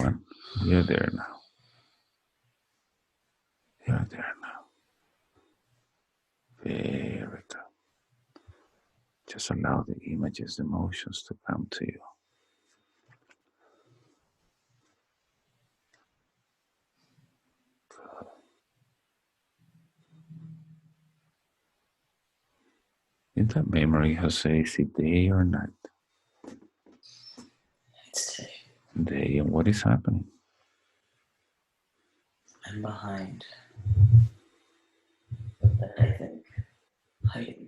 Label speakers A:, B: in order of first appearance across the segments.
A: one. You're there now. You're there now. Very good. Just allow the images, the emotions to come to you. Good. In that memory, Jose, is it day or night?
B: It's day.
A: Day, and what is happening?
B: I'm behind. But then I think hiding.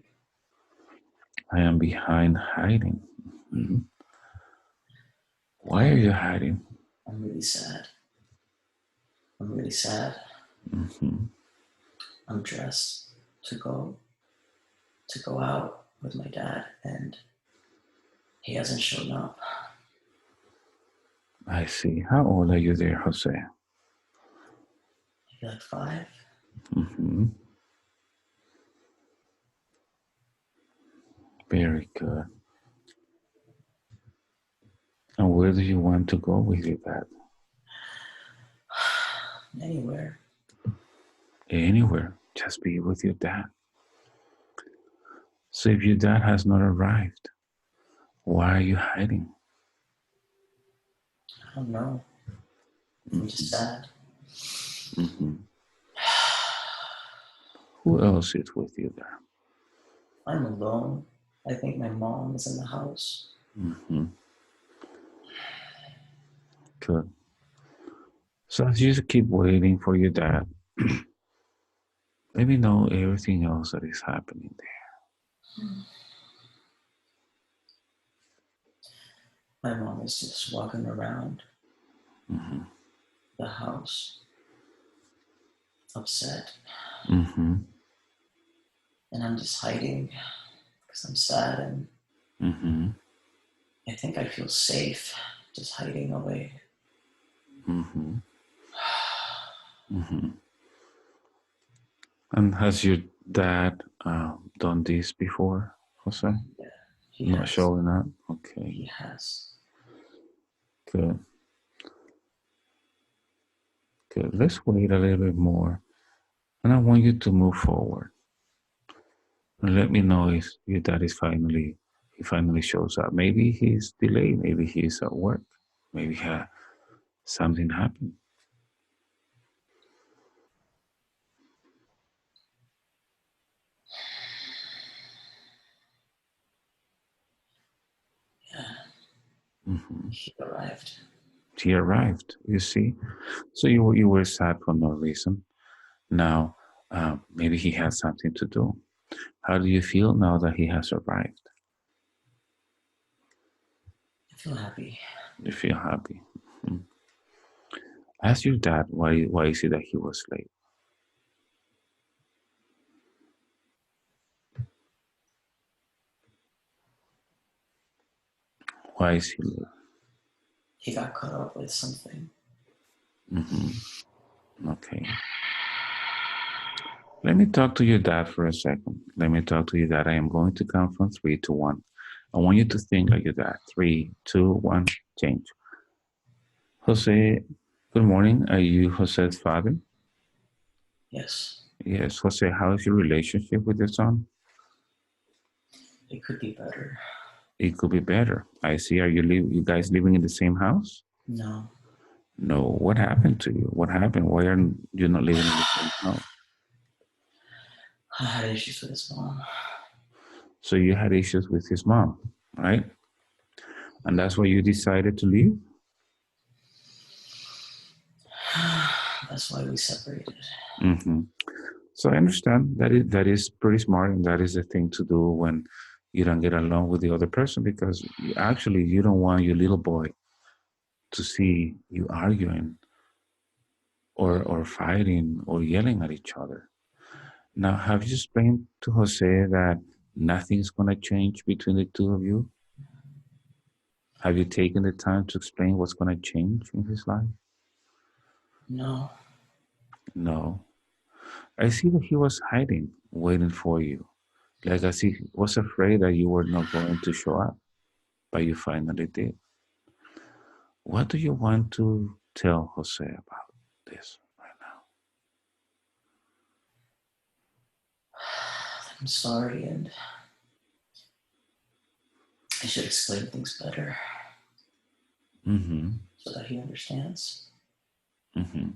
A: I am behind hiding. Mm-hmm. Why are you hiding?
B: I'm really sad. I'm really sad.
A: Mm-hmm.
B: I'm dressed to go out with my dad, and he hasn't shown up.
A: I see. How old are you there, Jose?
B: Maybe like 5.
A: Mm-hmm. Very good. And where do you want to go with your dad?
B: Anywhere.
A: Anywhere. Just be with your dad. So if your dad has not arrived, why are you hiding?
B: I don't know. I'm just sad.
A: Mm-hmm. Who else is with you there?
B: I'm alone. I think my mom is in the house.
A: Mm-hmm. Good. So as you keep waiting for your dad, let me know everything else that is happening there.
B: My mom is just walking around
A: Mm-hmm.
B: the house, upset.
A: Mm-hmm.
B: And I'm just hiding because I'm sad, and
A: Mm-hmm.
B: I think I feel safe just hiding away.
A: Mm-hmm. Mm-hmm. And has your dad done this before, Jose?
B: Yeah, he
A: Not
B: has.
A: showing up? Okay,
B: He has.
A: good. Good. Let's wait a little bit more. And I want you to move forward. And let me know if your dad is he finally shows up. Maybe he's delayed. Maybe he's at work. Maybe something happened.
B: Yeah,
A: Mm-hmm.
B: he arrived.
A: He arrived. You see, so you were sad for no reason. Now, maybe he has something to do. How do you feel now that he has arrived?
B: I feel happy.
A: You feel happy. Mhm. Ask your dad why is it that he was late? Why is he late?
B: He got caught up with something.
A: Mm-hmm. Okay. Let me talk to your dad for a second. Let me talk to your dad. I am going to count from 3 to 1. I want you to think like your dad. 3, 2, 1, change. Jose, good morning. Are you Jose's father?
B: Yes,
A: Yes. Jose, how is your relationship with your son?
B: it could be better.
A: It could be better. I see. Are you guys living in the same house?
B: No,
A: No. What happened to you? What happened? Why are you not living in the same house?
B: I had issues with his mom.
A: So you had issues with his mom, right? And that's why you decided to leave?
B: That's why we separated.
A: Mm-hmm. So I understand that is pretty smart, and that is the thing to do when you don't get along with the other person, because you don't want your little boy to see you arguing or fighting or yelling at each other. Now, have you explained to Jose that nothing's gonna change between the two of you? Have you taken the time to explain what's gonna change in his life?
B: No,
A: No. I see that he was hiding, waiting for you. Like as he was afraid that you were not going to show up, but you finally did. What do you want tell Jose about this right now?
B: I'm sorry, and I should explain things better
A: Mm-hmm.
B: so that he understands.
A: Mm-hmm.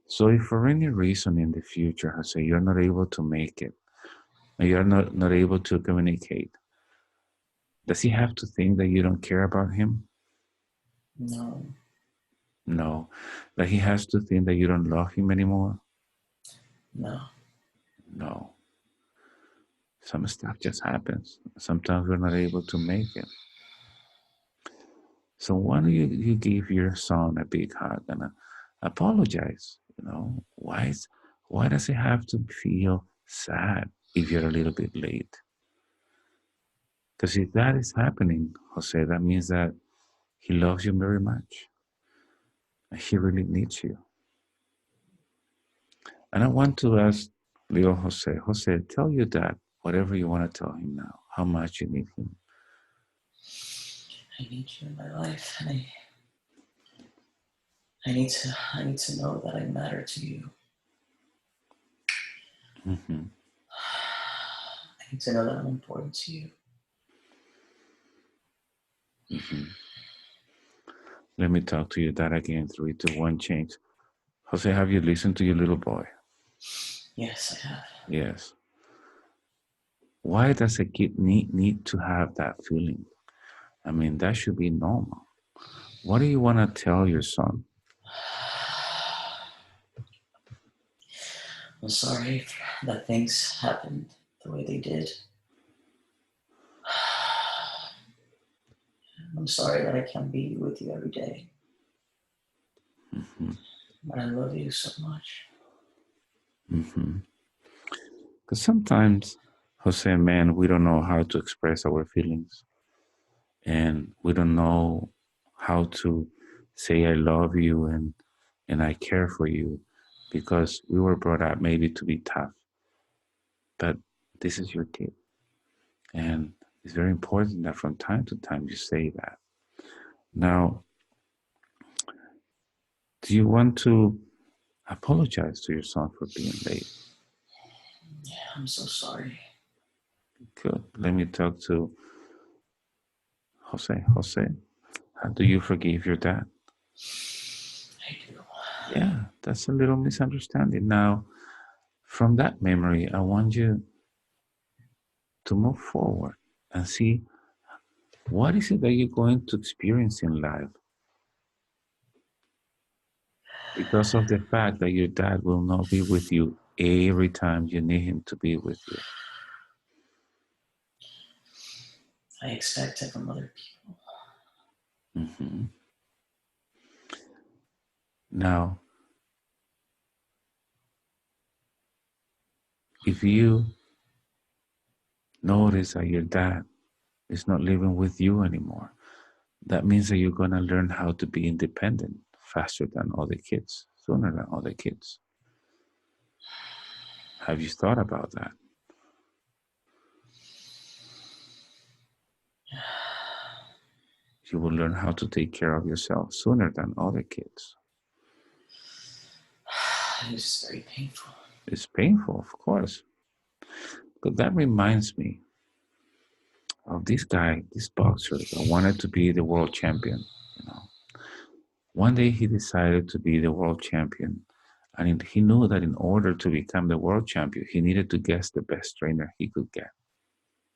A: So if for any reason in the future, Jose, you're not able to make it, and you're not able to communicate, does he have to think that you don't care about him?
B: No,
A: No. That he has to think that you don't love him anymore?
B: no.
A: No. Some stuff just happens. Sometimes we're not able to make it. So why don't you give your son a big hug and apologize? Why does he have to feel sad if you're a little bit late? Because if that is happening, Jose, that means that he loves you very much. And he really needs you. And I want to ask little Jose, tell your dad whatever you want to tell him now, how much you need him.
B: I need you in my life, and I need to know that I matter to you.
A: Hmm.
B: I need to know that I'm important to you.
A: Hmm. Let me talk to your dad again. 3, 2, 1, change. Jose, have you listened to your little boy?
B: Yes, I have.
A: Yes. Why does a kid need to have that feeling? I mean, that should be normal. What do you want to tell your son?
B: I'm sorry that things happened the way they did. I'm sorry that I can't be with you every day,
A: Hmm.
B: but I love you so much.
A: Hmm. Because sometimes, Jose, man, we don't know how to express our feelings, and we don't know how to say I love you and I care for you because we were brought up maybe to be tough. But this is your kid, and it's very important that from time to time you say that. Now, do you want to apologize to your son for being late?
B: Yeah, I'm so sorry.
A: Good. Let me talk to Jose. Jose, how do you forgive your dad?
B: I do.
A: Yeah, that's a little misunderstanding. Now, from that memory, I want you to move forward and see what is it that you're going to experience in life because of the fact that your dad will not be with you every time you need him to be with you.
B: I expect it from other people.
A: Hmm. Now, if you notice that your dad is not living with you anymore, that means that you're going to learn how to be independent faster than other kids, sooner than other kids. Have you thought about that? You will learn how to take care of yourself sooner than other kids.
B: It was just very painful.
A: It's painful, of course, but that reminds me of this guy, this boxer that wanted to be the world champion. You know, one day he decided to be the world champion, and he knew that in order to become the world champion, he needed to guess the best trainer he could get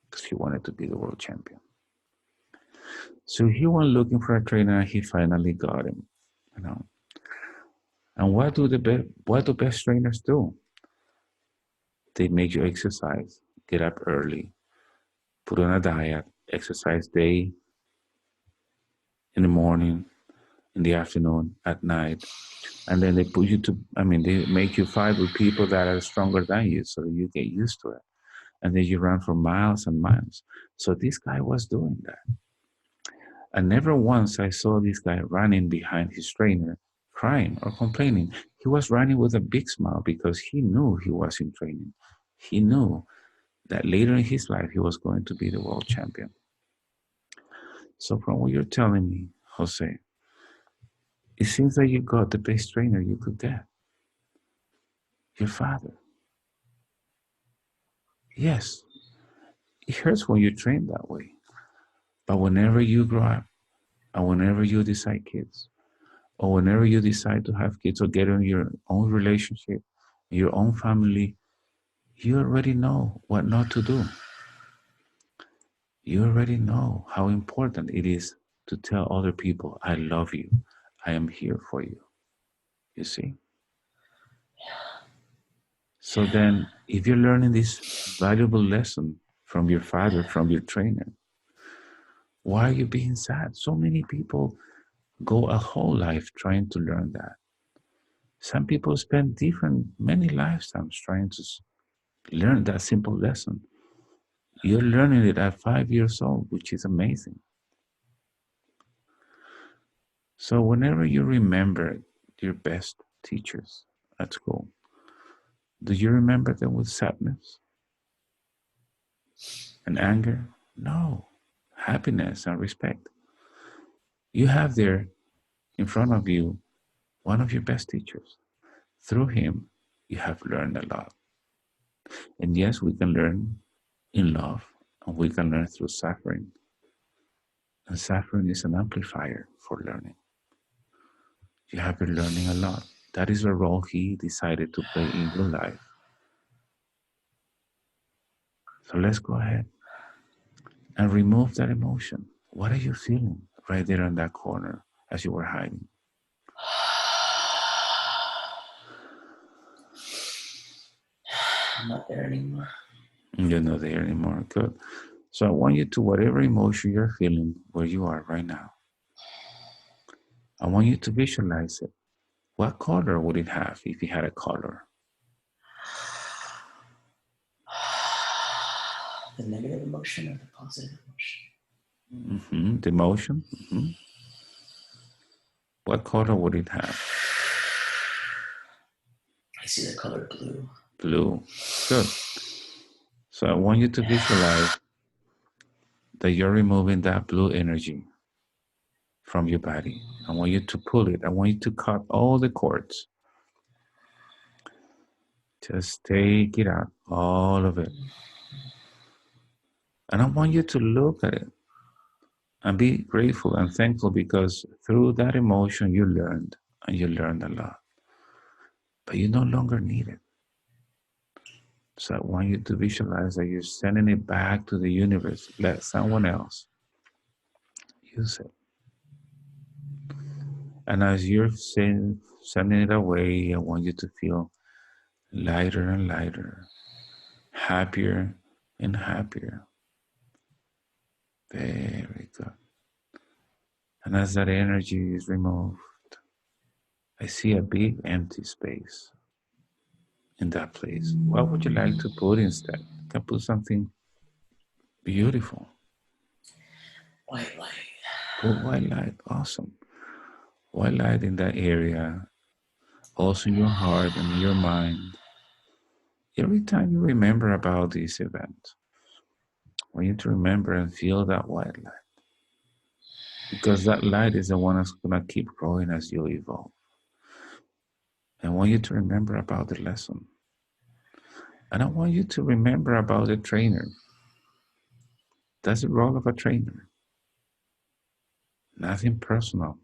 A: because he wanted to be the world champion. So he went looking for a trainer, and he finally got him. You know, and what do best trainers do? They make you exercise, get up early, put on a diet, exercise day in the morning, in the afternoon, at night, and then they put you to. I mean, they make you fight with people that are stronger than you, so that you get used to it, and then you run for miles and miles. So this guy was doing that, and never once I saw this guy running behind his trainer, crying or complaining. He was running with a big smile because he knew he was in training. He knew that later in his life he was going to be the world champion. So from what you're telling me, Jose, It seems like you got the best trainer you could get, your father. Yes, it hurts when you train that way. But whenever you grow up, and whenever you decide kids, or whenever you decide to have kids or get in your own relationship, your own family, you already know what not to do. You already know how important it is to tell other people, I love you. I am here for you. You see? So then, if you're learning this valuable lesson from your father, from your trainer, why are you being sad? So many people go a whole life trying to learn that. Some people spend many lifetimes trying to learn that simple lesson. You're learning it at 5 years old, which is amazing. So, whenever you remember your best teachers at school, do you remember them with sadness and anger? No, happiness and respect. You have there in front of you one of your best teachers. Through him, you have learned a lot. And yes, we can learn in love and we can learn through suffering. And suffering is an amplifier for learning. You have been learning a lot. That is the role he decided to play in your life. So let's go ahead and remove that emotion. What are you feeling right there in that corner as you were hiding?
B: I'm not there anymore.
A: You're not there anymore. Good. So I want you to, whatever emotion you're feeling where you are right now, I want you to visualize it. What color would it have if it had a color?
B: The negative emotion or the positive emotion?
A: The emotion. What color would it have?
B: I see the color blue.
A: Blue. Good. So I want you to visualize that you're removing that blue energy from your body. I want you to pull it. I want you to cut all the cords. Just take it out, all of it. And I want you to look at it and be grateful and thankful because through that emotion you learned and you learned a lot. But you no longer need it. So I want you to visualize that you're sending it back to the universe. Let someone else use it. And as you're sending it away, I want you to feel lighter and lighter, happier and happier. Very good. And as that energy is removed, I see a big empty space in that place. What would you like to put instead? You can put something beautiful.
B: White light.
A: Put white light. Awesome. White light in that area, also in your heart and in your mind. Every time you remember about this event, I want you to remember and feel that white light. Because that light is the one that's going to keep growing as you evolve. I want you to remember about the lesson. And I want you to remember about the trainer. That's the role of a trainer. Nothing personal.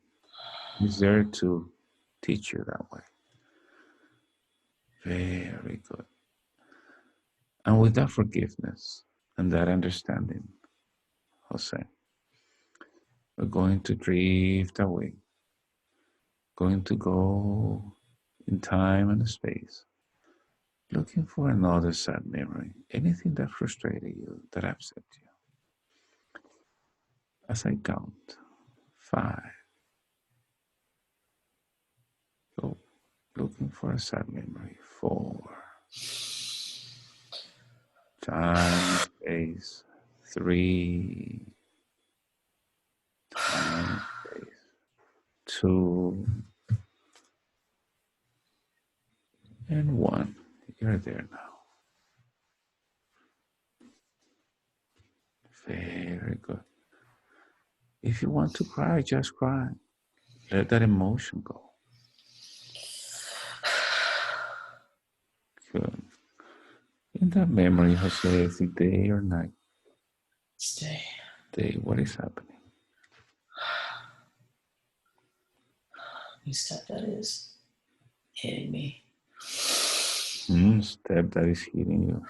A: He's there to teach you that way. Very good. And with that forgiveness and that understanding, Jose, we're going to drift away, going to go in time and space, looking for another sad memory, anything that frustrated you, that upset you. As I count, 5, go looking for a sad memory. 4, time, space. 3, time, space. 2, and 1. You're there now. Very good. If you want to cry, just cry. Let that emotion go. Good. In that memory, Jose, is it day or night?
B: Stay.
A: Day. What is happening?
B: My stepdad is hitting me.
A: Step that is hitting you.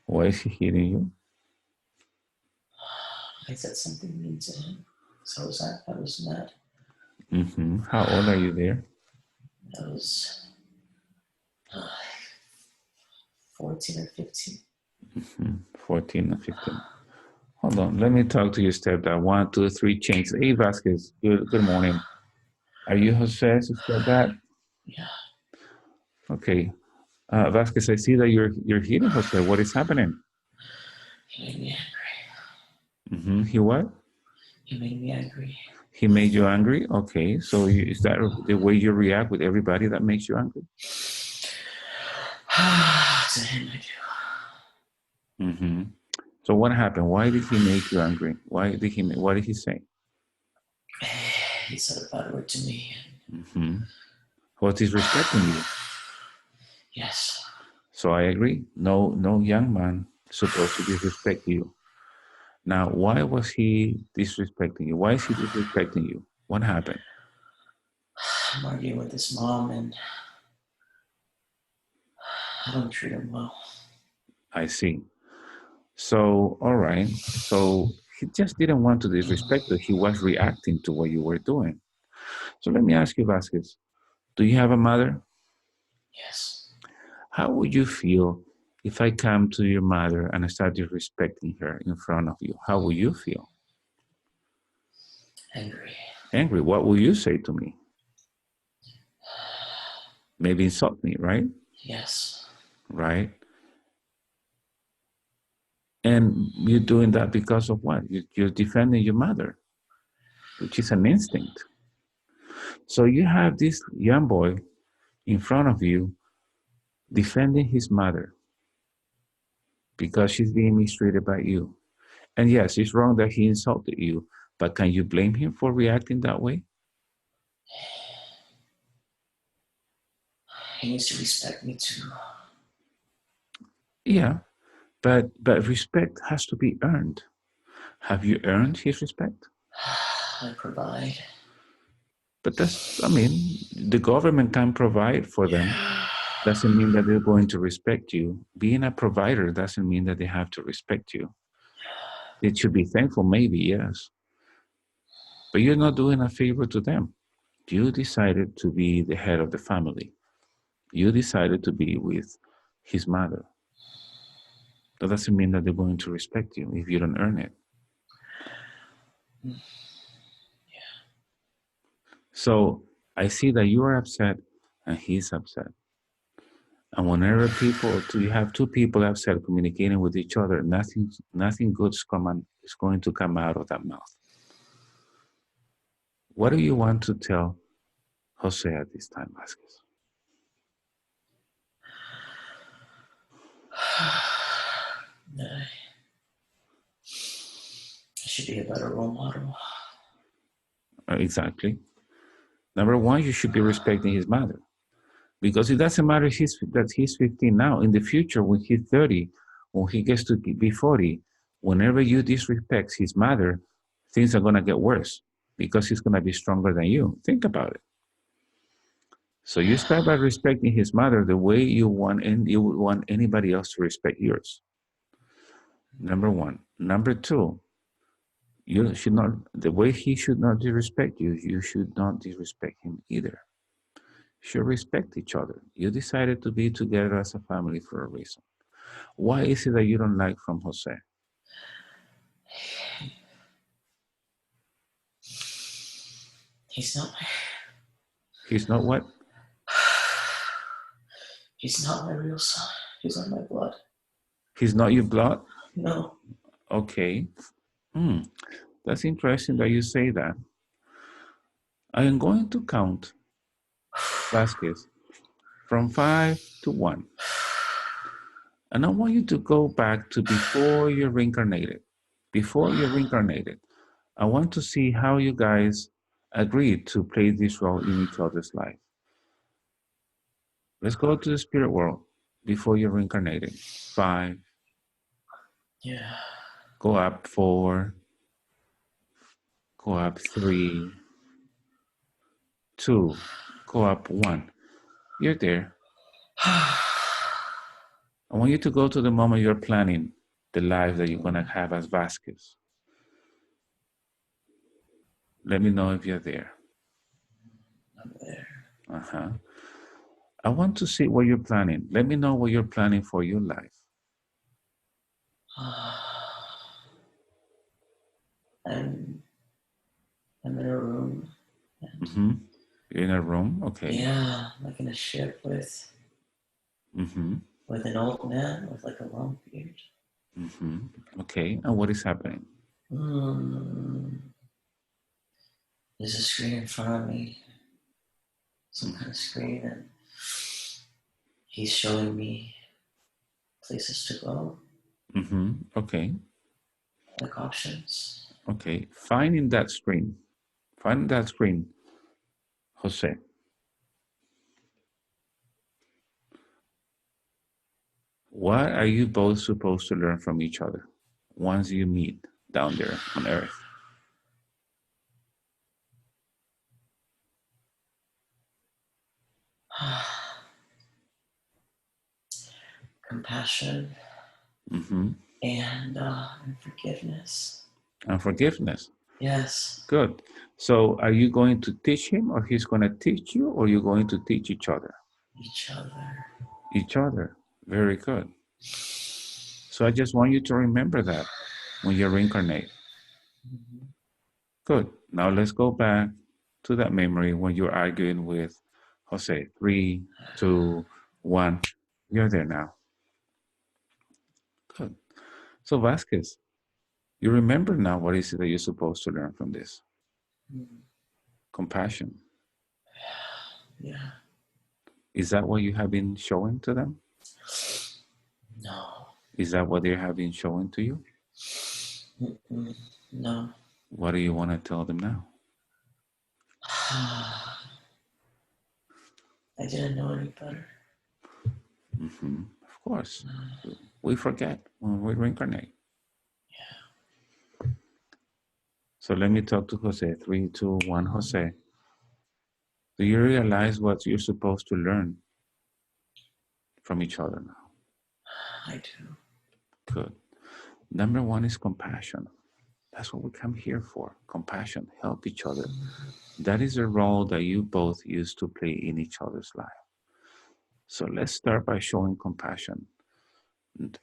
A: Why is he hitting you?
B: I said something mean to him. So I was mad.
A: How old are you there?
B: I was 14 or 15.
A: 14 or 15. Hold on. Let me talk to your stepdad. 1, 2, 3, change. Hey, Vasquez. Good morning. Are you Jose's stepdad?
B: Yeah,
A: Okay. Vasquez, I see that you're hitting Jose. What is happening?
B: he made me angry.
A: He what?
B: He made me angry.
A: He made you angry? Okay. So is that the way you react with everybody that makes you angry?
B: To him, I
A: Mm-hmm. So what happened? Why did he make you angry? What did he say?
B: do. He said a bad word to me.
A: Mm-hmm. Was disrespecting you?
B: Yes.
A: So I agree. No young man supposed to disrespect you. Now, why was he disrespecting you? Why is he disrespecting you? What happened?
B: I'm arguing with his mom, and I don't treat him well.
A: I see. So, all right. So he just didn't want to disrespect you. He was reacting to what you were doing. So let me ask you, Vasquez, do you have a mother?
B: Yes.
A: How would you feel if I come to your mother and I start disrespecting her in front of you? How will you feel?
B: Angry.
A: Angry. What will you say to me? Maybe insult me, right?
B: Yes.
A: Right. And you're doing that because of what? You're defending your mother, which is an instinct. So you have this young boy in front of you defending his mother because she's being mistreated by you. And yes, it's wrong that he insulted you, but can you blame him for reacting that way?
B: He needs to respect me too.
A: Yeah, but respect has to be earned. Have you earned his respect?
B: I provide.
A: But I mean, the government can provide for them. Doesn't mean that they're going to respect you. Being a provider doesn't mean that they have to respect you. They should be thankful, maybe, yes. But you're not doing a favor to them. You decided to be the head of the family. You decided to be with his mother. That doesn't mean that they're going to respect you if you don't earn it. So I see that you are upset and he's upset. And whenever you have two people upset communicating with each other, nothing good is going to come out of that mouth. What do you want to tell Jose at this time, Vasquez?
B: That I should be a better role model.
A: Exactly. Number one, you should be respecting his mother because it doesn't matter that he's 15 now. In the future, when he's 30, when he gets to be 40, whenever you disrespect his mother, things are going to get worse because he's going to be stronger than you. Think about it. So you start by respecting his mother the way you would want anybody else to respect yours. Number one. Number two, you should not the way he should not disrespect you, you should not disrespect him either. You should respect each other. You decided to be together as a family for a reason. Why is it that you don't like from Jose?
B: He's not my.
A: He's not what?
B: He's not my real son. He's not my blood.
A: He's not your blood?
B: No.
A: Okay. Hmm. That's interesting that you say that. I am going to count Vasquez from 5 to 1. And I want you to go back to before you're reincarnated. Before you're reincarnated, I want to see how you guys agreed to play this role in each other's life. Let's go to the spirit world before you're reincarnating. 5,
B: Yeah.
A: go up 4, go up 3, 2, go up 1. You're there. I want you to go to the moment you're planning the life that you're going to have as Vasquez. Let me know if you're there.
B: I'm there.
A: Uh-huh. I want to see what you're planning. Let me know what you're planning for your life.
B: I'm I'm in a room. And
A: Mm-hmm. You're in a room, okay.
B: yeah, like in a ship
A: Mm-hmm.
B: with an old man with like a long beard.
A: Mm-hmm. Okay. And what is happening?
B: Mm, there's a screen in front of me, some kind of screen, and he's showing me places to go,
A: Mm-hmm. Okay.
B: like options.
A: Okay. Finding that screen. Find that screen, Jose. What are you both supposed to learn from each other once you meet down there on Earth?
B: Compassion
A: Mm-hmm.
B: and forgiveness.
A: And forgiveness.
B: Yes,
A: Good. So are you going to teach him or he's going to teach you or you're going to teach each other?
B: each other.
A: Each other. Very good. So I just want you to remember that when you reincarnate.
B: Mhm.
A: Good. Now let's go back to that memory when you're arguing with Jose. 3, 2, 1. You're there now. Good. So Vasquez, you remember now what is it that you're supposed to learn from this?
B: Mm,
A: Compassion.
B: yeah.
A: Is that what you have been showing to them?
B: No.
A: Is that what they have been showing to you?
B: Mm-mm. No.
A: What do you want to tell them now?
B: I didn't know any better.
A: Mm-hmm. Of course. We forget when we reincarnate. So let me talk to Jose. 3, 2, 1. Jose, do you realize what you're supposed to learn from each other now?
B: I do.
A: Good. Number 1 is compassion. That's what we come here for. Compassion. Help each other. That is a role that you both used to play in each other's life. So let's start by showing compassion.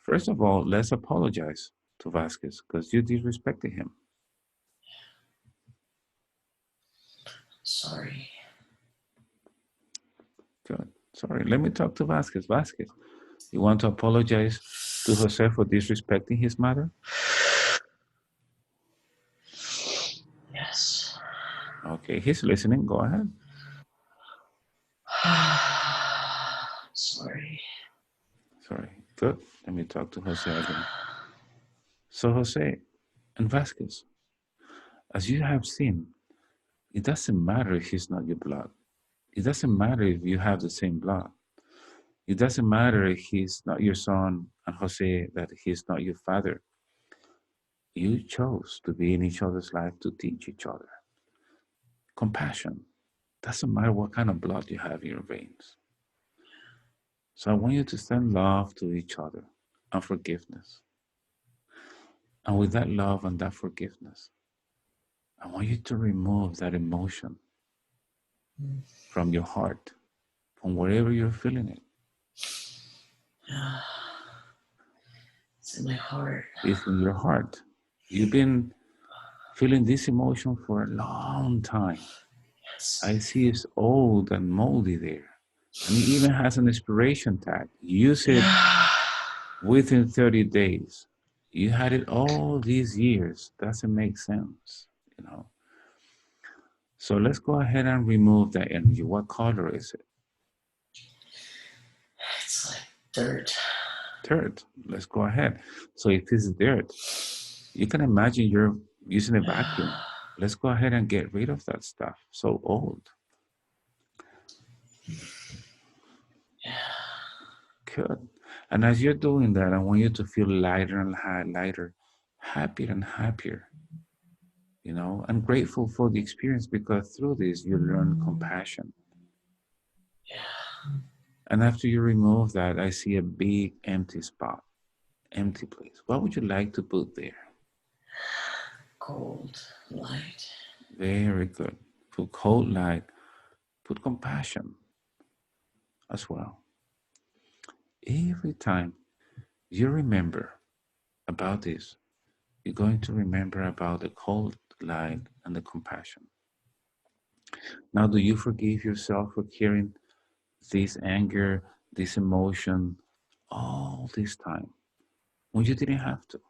A: First of all, let's apologize to Vasquez because you disrespected him.
B: Sorry.
A: Good. Sorry. Let me talk to Vasquez. Vasquez, you want to apologize to Jose for disrespecting his mother?
B: Yes.
A: Okay, he's listening. Go ahead.
B: Sorry.
A: Sorry. Good. Let me talk to Jose again. So, Jose and Vasquez, as you have seen, it doesn't matter if he's not your blood. It doesn't matter if you have the same blood. It doesn't matter if he's not your son and Jose, that he's not your father. You chose to be in each other's life to teach each other. Compassion. Doesn't matter what kind of blood you have in your veins. So I want you to send love to each other and forgiveness. And with that love and that forgiveness, I want you to remove that emotion
B: Mm.
A: from your heart, from wherever you're feeling it.
B: It's in my heart.
A: It's in your heart. You've been feeling this emotion for a long time.
B: Yes.
A: I see it's old and moldy there. And it even has an expiration tag. Use it
B: Yeah.
A: within 30 days. You had it all these years. Doesn't make sense, you know. So let's go ahead and remove that energy. What color is it?
B: It's like dirt.
A: Dirt. Let's go ahead. So if this is dirt, you can imagine you're using a vacuum. Let's go ahead and get rid of that stuff. So old.
B: Yeah.
A: Good. And as you're doing that, I want you to feel lighter and lighter, happier and happier, and grateful for the experience because through this you learn compassion.
B: Yeah.
A: And after you remove that, I see a big empty spot, empty place. What would you like to put there?
B: Cold light.
A: Very good. Put cold light, put compassion as well. Every time you remember about this, you're going to remember about the cold light and the compassion. Now, do you forgive yourself for carrying this anger, this emotion all this time when you didn't have to?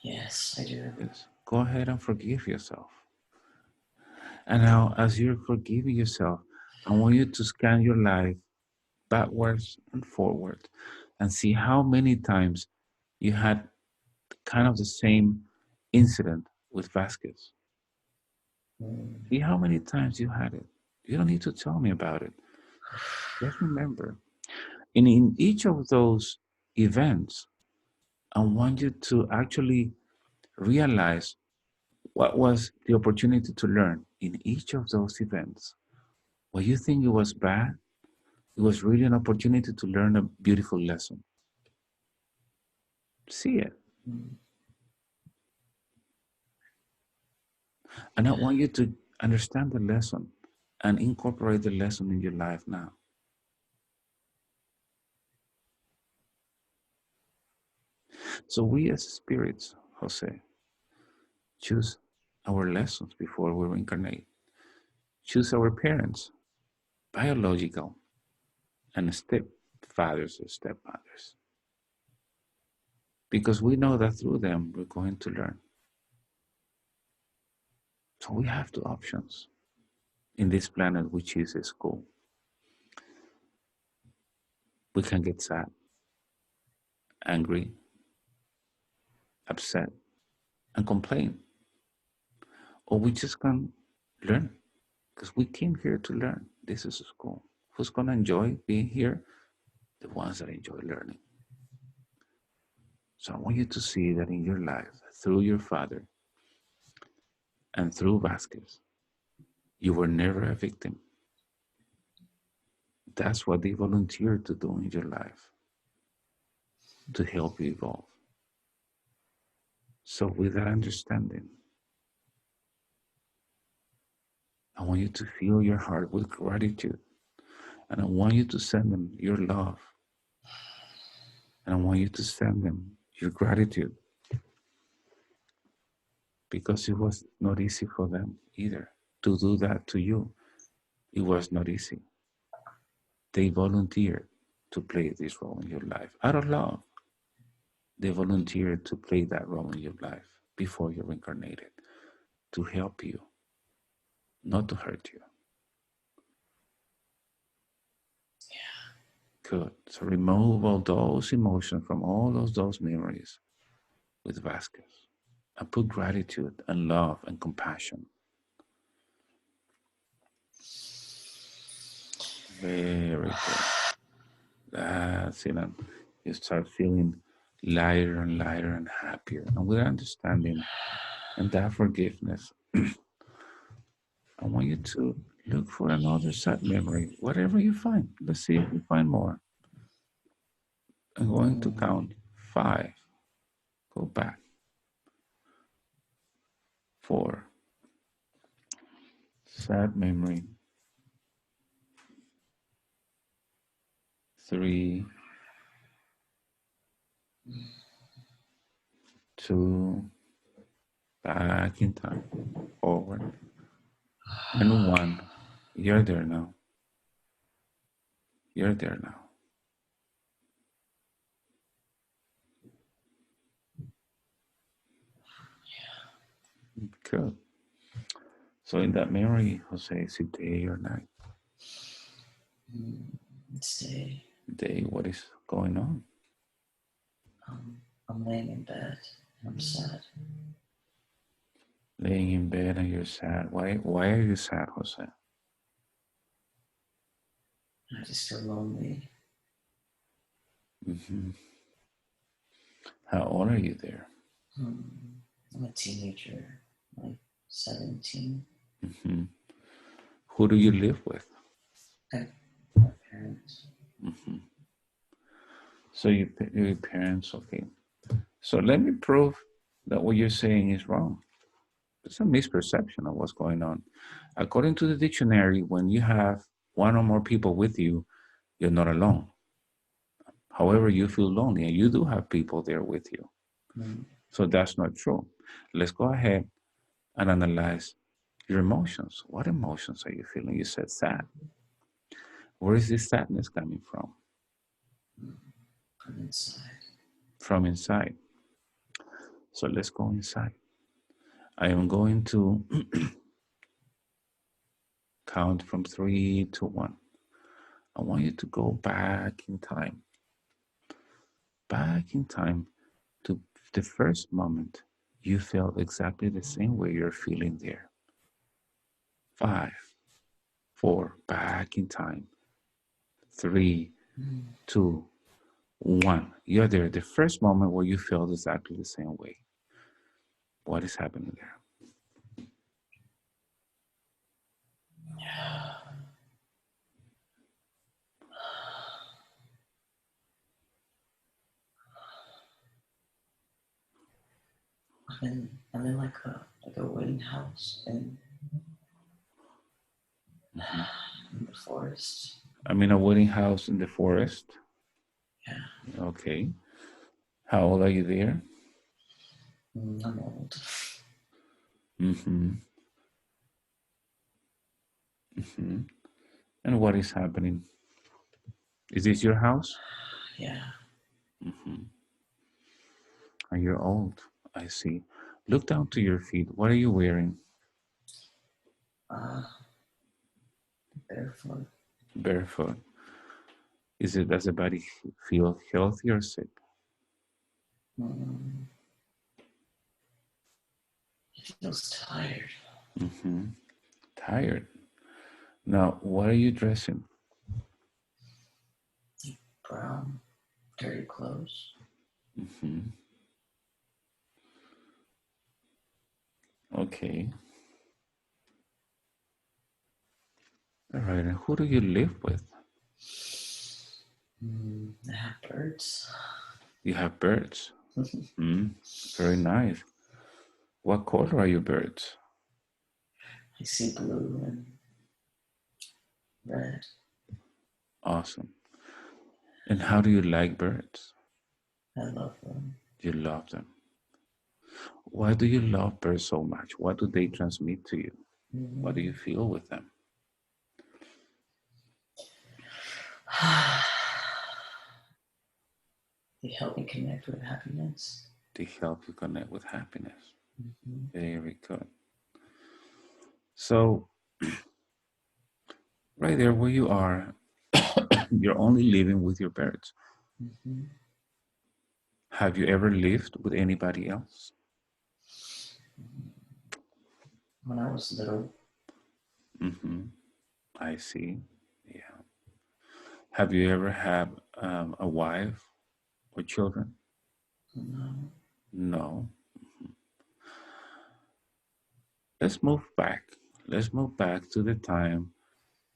B: Yes, I do.
A: Yes. Go ahead and forgive yourself. And now, as you're forgiving yourself, I want you to scan your life backwards and forward and see how many times you had kind of the same incident with Vasquez.
B: Mm.
A: See how many times you had it. You don't need to tell me about it. Just remember. And in each of those events, I want you to actually realize what was the opportunity to learn in each of those events. What you think it was bad, it was really an opportunity to learn a beautiful lesson. See it.
B: Mm.
A: And I want you to understand the lesson and incorporate the lesson in your life now. So we as spirits, Jose, choose our lessons before we reincarnate. Choose our parents, biological, and stepfathers or stepmothers. Because we know that through them we're going to learn. So we have two options in this planet, which is a school. We can get sad, angry, upset, and complain, or we just can learn because we came here to learn. This is a school. Who's going to enjoy being here? The ones that enjoy learning. So I want you to see that in your life, through your father and through Vasquez, you were never a victim. That's what they volunteered to do in your life to help you evolve. So, with that understanding, I want you to fill your heart with gratitude. And I want you to send them your love. And I want you to send them your gratitude because it was not easy for them either to do that to you. It was not easy. They volunteered to play this role in your life out of love. They volunteered to play that role in your life before you reincarnated to help you, not to hurt you. Good. So remove all those emotions from all of those memories with Vasquez and put gratitude and love and compassion. Very good. That's it. And you start feeling lighter and lighter and happier. And with understanding and that forgiveness, I want you to look for another sad memory, whatever you find. Let's see if we find more. I'm going to
B: Mm.
A: count five. Go back. Four. Sad memory. Three. Two. Back in time. Forward. And one. You're there now. You're there now. Good. So in that memory, Jose, is it day or night?
B: Mm. Stay.
A: Day, what is going on?
B: I'm laying in bed. I'm sad.
A: Laying in bed and you're sad. Why are you sad, Jose?
B: I just feel lonely.
A: Hmm. How old are you there?
B: I'm a teenager, like 17.
A: Hmm. Who do you live with?
B: I, my parents.
A: Hmm. So your parents, okay. So let me prove that what you're saying is wrong. It's a misperception of what's going on. According to the dictionary, when you have one or more people with you, you're not alone. However, you feel lonely and you do have people there with you.
B: Mm,
A: So that's not true. Let's go ahead and analyze your emotions. What emotions are you feeling? You said sad. Where is this sadness coming from?
B: from inside.
A: From inside. So let's go inside. I am going to count from 3 to 1. I want you to go back in time to the first moment you felt exactly the same way you're feeling there. 5, 4, back in time. Three,
B: Mm,
A: 2, 1. You're there. The first moment where you felt exactly the same way. What is happening there?
B: I'm in like a wedding house
A: Mhm.
B: in the forest.
A: I'm in a wedding house in the forest.
B: Yeah.
A: Okay. How old are you there?
B: I'm old.
A: Mm-hmm. Mm-hmm. And what is happening? Is this your house?
B: Yeah.
A: Mm-hmm. And you're old. I see. Look down to your feet. What are you wearing?
B: Uh, barefoot.
A: Barefoot. Does the body feel healthy or sick?
B: Mm, it feels tired.
A: Mm-hmm. Tired. Now, what are you dressing?
B: Brown, dirty clothes.
A: Mm-hmm. Okay. All right. And who do you live with?
B: I have birds.
A: You have birds.
B: I
A: Mm, very nice. What color are your birds?
B: see blue and red.
A: Awesome. And how do you like birds?
B: I love them.
A: You love them. Why do you love birds so much? What do they transmit to you? What do you
B: Mm.
A: feel with them?
B: They help me connect with happiness.
A: They help you connect with happiness.
B: Mm-hmm.
A: Very good. So, right there where you are, you're only living with your birds.
B: Mm-hmm.
A: Have you ever lived with anybody else?
B: When I was little,
A: Mm-hmm. I see. Yeah. Have you ever had a wife or children?
B: no,
A: No. Let's move back. Let's move back to the time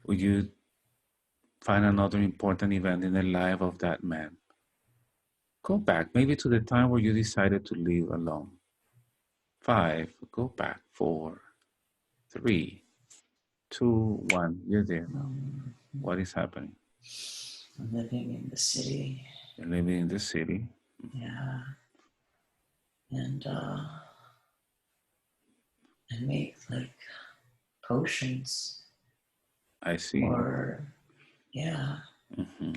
A: where you find another important event in the life of that man. Go back, maybe to the time where you decided to live alone. 5, go back. 4, 3, 2, 1. You're there now. What is happening?
B: I'm living in the city.
A: You're living in the city.
B: Yeah, and I make like potions
A: I see.
B: or yeah,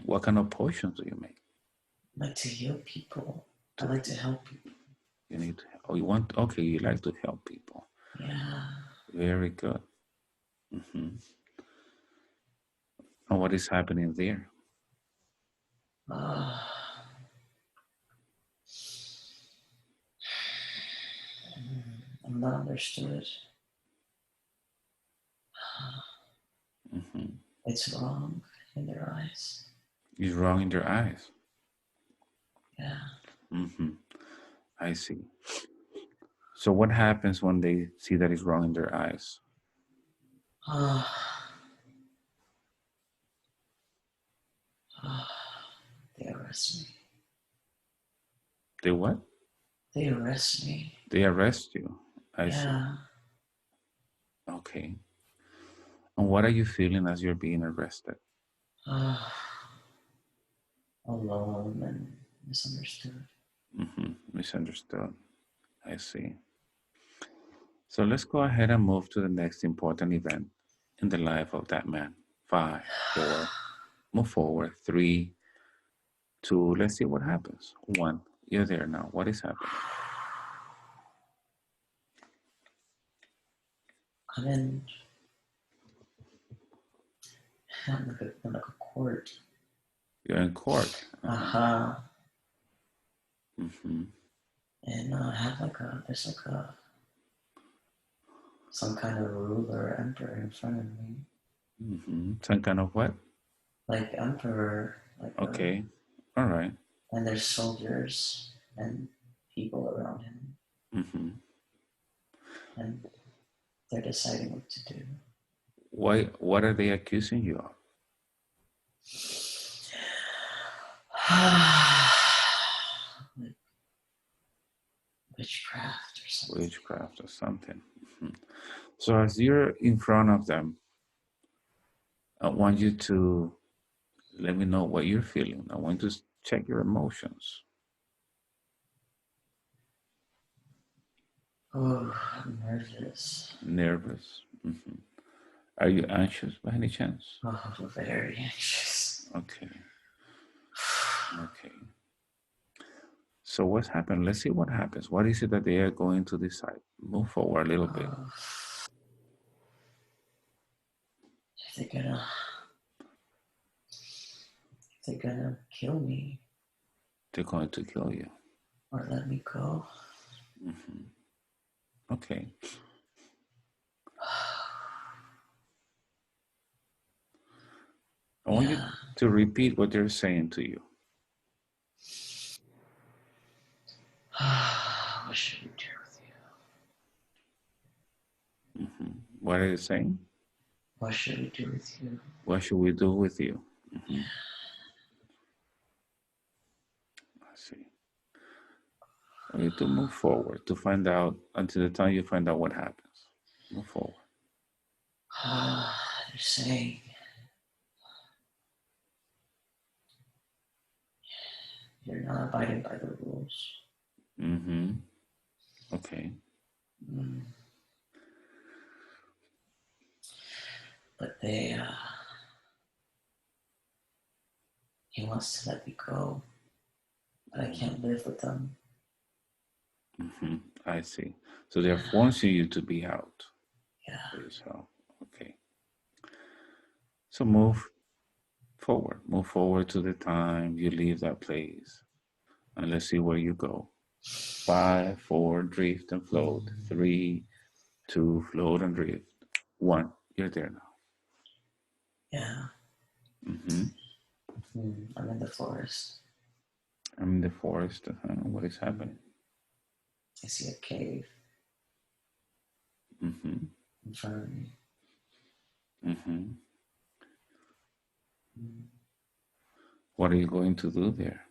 A: What kind of potions do you make?
B: I like to heal people. I
A: To
B: like to help people.
A: you need to, oh, you want, okay, you like to help people.
B: Yeah.
A: Very good. Hmm. And what is happening there?
B: Uh, I'm not understood.
A: Mm-hmm.
B: It's wrong in their eyes.
A: It's wrong in their eyes.
B: Yeah.
A: Mm-hmm. I see. So what happens when they see that it's wrong in their eyes?
B: They arrest me.
A: They what?
B: They arrest me.
A: They arrest you. I see.
B: Yeah.
A: Okay. And what are you feeling as you're being arrested?
B: Alone and misunderstood.
A: Mm-hmm. Misunderstood. I see. So let's go ahead and move to the next important event in the life of that man. Five, four, move forward. Three, two, let's see what happens. One, you're there now. What is happening?
B: I'm in like a court.
A: You're in court.
B: Uh-huh.
A: Mm-hmm.
B: And I have there's like a, some kind of ruler, emperor in front of me.
A: Mm-hmm. Some kind of what?
B: Like emperor,
A: Okay. All right.
B: and there's soldiers and people around him.
A: Mm-hmm.
B: And they're deciding what to do.
A: Why? What are they accusing you of?
B: Like witchcraft or something.
A: Witchcraft or something. Mhm. So as you're in front of them, I want you to let me know what you're feeling. I want to check your emotions.
B: Oh, I'm nervous.
A: Nervous. Hmm. Are you anxious by any chance?
B: Oh, I'm very anxious.
A: Okay. Okay. So what's happened? Let's see what happens. What is it that they are going to decide? Move forward a little bit.
B: They're gonna, they're gonna kill me
A: They're going to kill you.
B: or let me go.
A: Hmm. Okay. I want you
B: Yeah.
A: to repeat what they're saying to you.
B: What should we do with you?
A: Hmm. What are they saying?
B: What should we do with you?
A: What should we do with you? Hmm. I see. I want you to move forward to find out until the time you find out what happens. Move forward.
B: They're saying you're not abiding by the rules.
A: Mm-hmm. Okay.
B: Mm. But he wants to let me go, but I can't live with them.
A: Mm-hmm. I see. So they're forcing you to be out
B: Yeah.
A: for yourself. Okay. So move forward. Move forward to the time you leave that place. And let's see where you go. Five, four, drift and float. Three, two, float and drift. One, you're there now.
B: Yeah.
A: Mm-hmm.
B: I'm in the forest.
A: I'm in the forest. What is happening?
B: I see a cave
A: Mm-hmm.
B: in front of me.
A: Mm-hmm.
B: Mm.
A: What are you going to do there?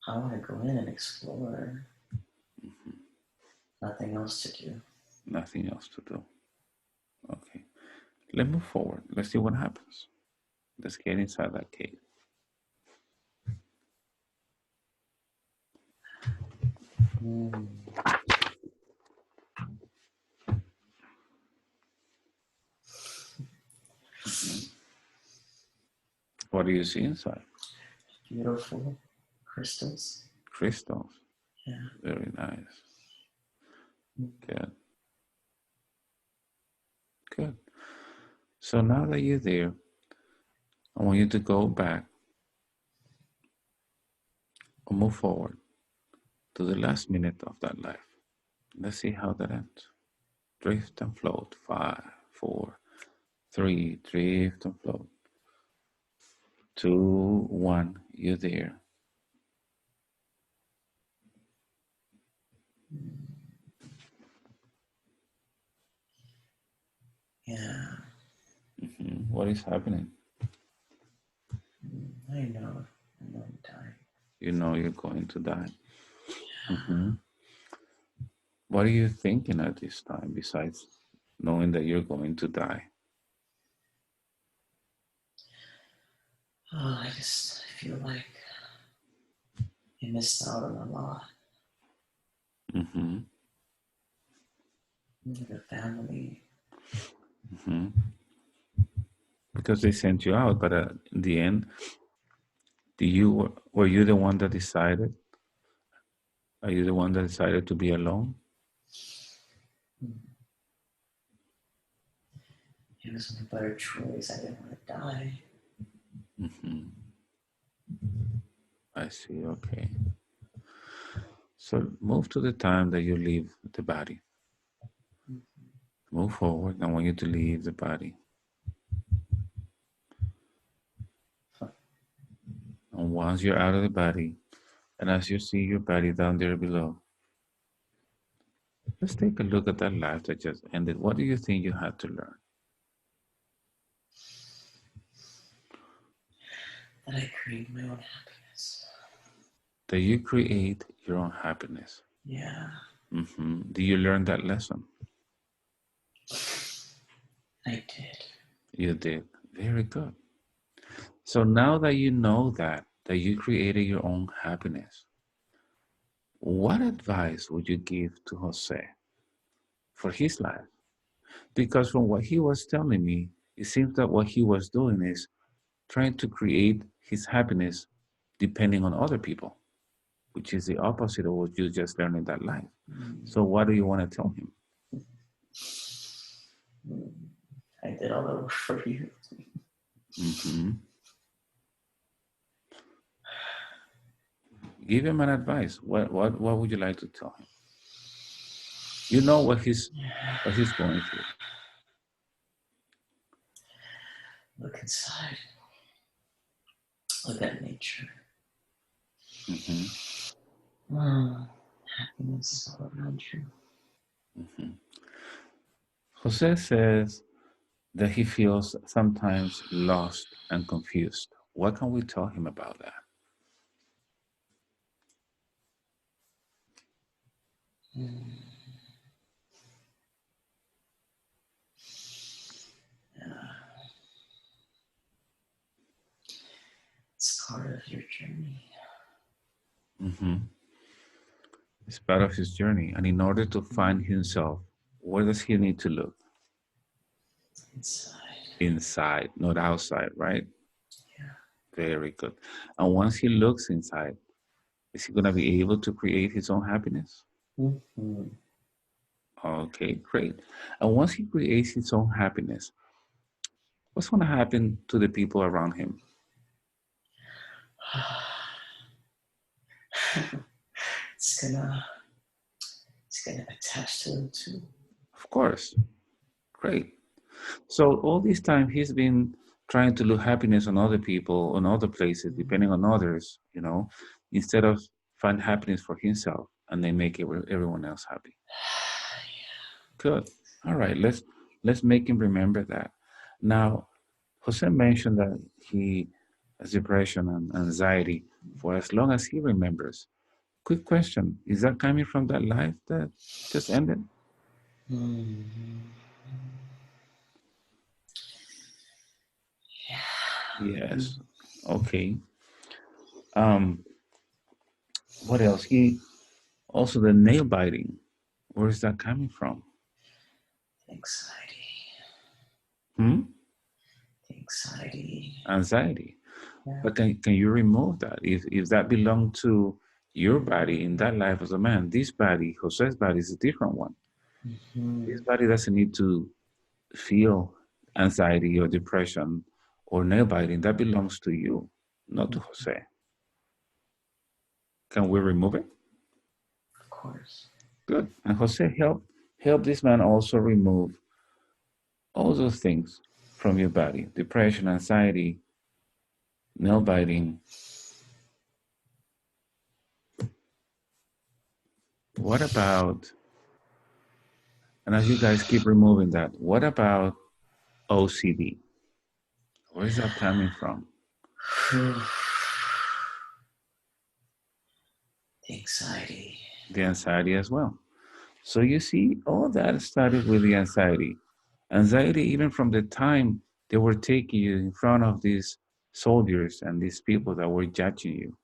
B: I want to go in and explore.
A: Mm-hmm.
B: Nothing else to do.
A: Nothing else to do. Okay. Let's move forward. Let's see what happens. Let's get inside that cave.
B: Mm.
A: Mm-hmm. What do you see inside?
B: Beautiful crystals.
A: Crystals.
B: Yeah.
A: Very nice.
B: Mm.
A: Good. Good. So now that you're there, I want you to go back or move forward to the last minute of that life. Let's see how that ends. Drift and float. Five, four, three, drift and float. Two, one, you're there.
B: Yeah,
A: What is happening?
B: I know. I know I'm dying.
A: You know you're going to die. hmm What are you thinking at this time besides knowing that you're going to die?
B: Oh, I feel like I missed out on a lot.
A: hmm
B: The family.
A: hmm Because they sent you out, but in the end, do you were you the one that decided? Are you the one that decided to be alone?
B: It was my better choice. I didn't want to die.
A: hmm I see. Okay. So move to the time that you leave the body. Move forward. I want you to leave the body. And once you're out of the body, and as you see your body down there below, let's take a look at that life that just ended. What do you think you had to learn?
B: That I create my own happiness.
A: That you create your own happiness.
B: Yeah,
A: Do you learn that lesson?
B: I did.
A: You did. Very good. So now that you know that you created your own happiness, what advice would you give to Jose for his life? Because from what he was telling me, it seems that what he was doing is trying to create his happiness depending on other people, which is the opposite of what you just learned in that life. So, what do you want to tell him?
B: I did all the work for you.
A: hmm Give him an advice. What would you like to tell him? You know what he's going through.
B: Look inside. Look at nature.
A: hmm
B: Happiness is all around you.
A: hmm Jose says that he feels sometimes lost and confused. What can we tell him about that?
B: It's part of your journey.
A: hmm It's part of his journey. And in order to find himself, where does he need to look?
B: Inside.
A: Inside, not outside, right?
B: Yeah.
A: Very good. And once he looks inside, is he going to be able to create his own happiness?
B: Mm-hmm.
A: Okay, great. And once he creates his own happiness, what's going to happen to the people around him?
B: it's gonna it's gonna attach to them too.
A: Of course, great. So all this time he's been trying to look happiness on other people, on other places, depending on others, instead of find happiness for himself and then make everyone else happy. Good. All right, let's make him remember that. Now, Jose mentioned that he has depression and anxiety for as long as he remembers. Quick question: is that coming from that life that just ended?
B: Mm-hmm.
A: Yes. Okay. Um, what else? He also the nail biting. Where is that coming from?
B: Anxiety.
A: Hmm?
B: Anxiety.
A: Anxiety.
B: Yeah.
A: But can you remove that? If that belonged to your body in that life as a man, this body, Jose's body, is a different one.
B: Mm-hmm.
A: This body doesn't need to feel anxiety or depression or nail biting. That belongs to you, not to Jose. Can we remove it?
B: Of course.
A: Good. And Jose, help this man also remove all those things from your body: depression, anxiety, nail biting. What about, and as you guys keep removing that, what about OCD? Where is that coming from?
B: Anxiety.
A: The anxiety as well. So you see, all that started with the anxiety. Anxiety, even from the time they were taking you in front of these soldiers and these people that were judging you.